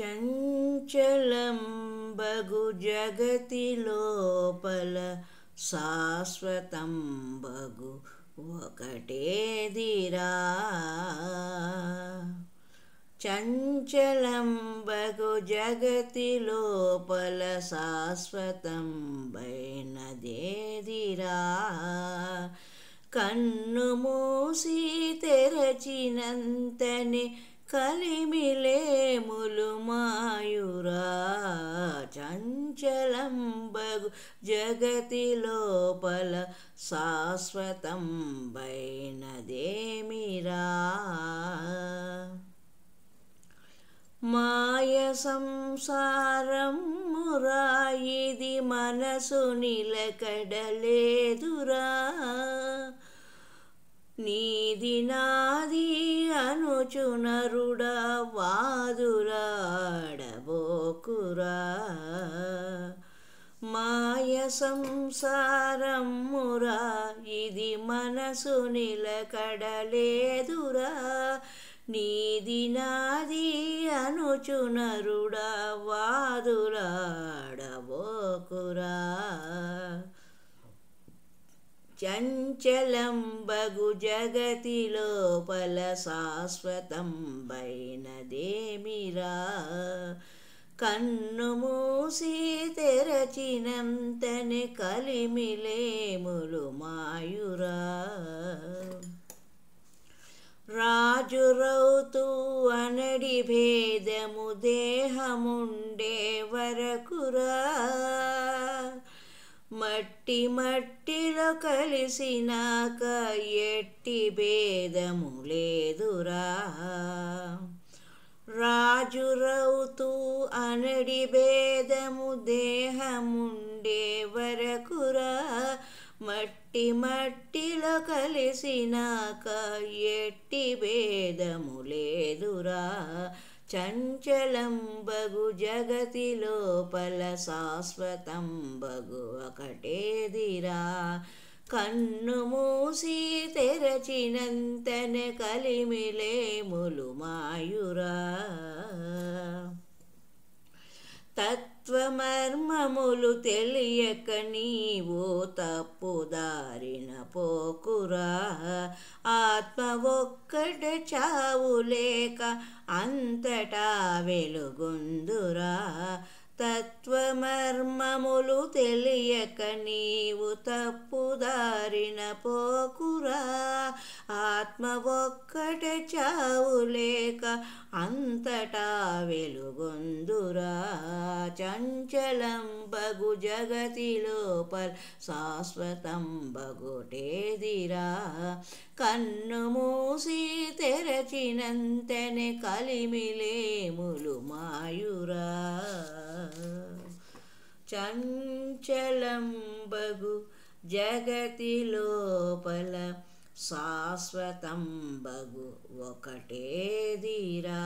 చంచలంబగు జగతి లోపల శాశ్వతంబగు ఒకటేదిరా. చంచలంబగు జగతి లోపల శాశ్వతంబైనదేదిరా. కన్ను మూసి తెరచినంతనే కలిమిలేములు మాయురా. చంచలంబగు జగతి లోపల శాశ్వతంబైనదేమిరా. మాయ సంసారమురా ఇది మనసు నిలకడలేదురా. నీది నాది అనుచునరుడా వాదులాడబోకురా. మాయ సంసారమురా ఇది మనసు నిలకడలేదురా. నీది నాది అనుచునరుడా వాదులాడబోకురా. చంచలంబగు జగతి లోపల శాశ్వతంబైనదేమిరా. కన్ను మూసి తెరచినంతనే కలిమిలేములు మాయురా. రాజు రౌతు అనడి భేదము దేహముండే వరకురా. మట్టి మట్టిలో కలిసినాక ఎట్టి భేదము లేదురా. రాజు రౌతు అనడి భేదము దేహముండే వరకురా. మట్టి మట్టిలో కలిసినాక ఎట్టి భేదము లేదురా. చంచలంబగు జగతి లోపల శాశ్వతంబగు ఒకటేదిరా. కన్ను మూసి తెరచినంతనే కలిమిలేములు మాయురా. తత్వమర్మములు తెలియక నీవు తప్పుదారిన పోకురా. ఆత్మ ఒక్కట చావులేక అంతటా వెలుగొందురా. తత్వమర్మములు తెలియక నీవు తప్పుదారిన పోకురా. ఆత్మ ఒక్కట చావులేక అంతటా వెలుగొందురా. చంచలంబగు జగతి లోపల శాశ్వతంబగొటేదిరా. కన్ను మూసి తెరచినంతనే కలిమిలేములు మాయురా. చంచలంబగు జగతి లోపల శాశ్వతంబగు ఒకటేదిరా.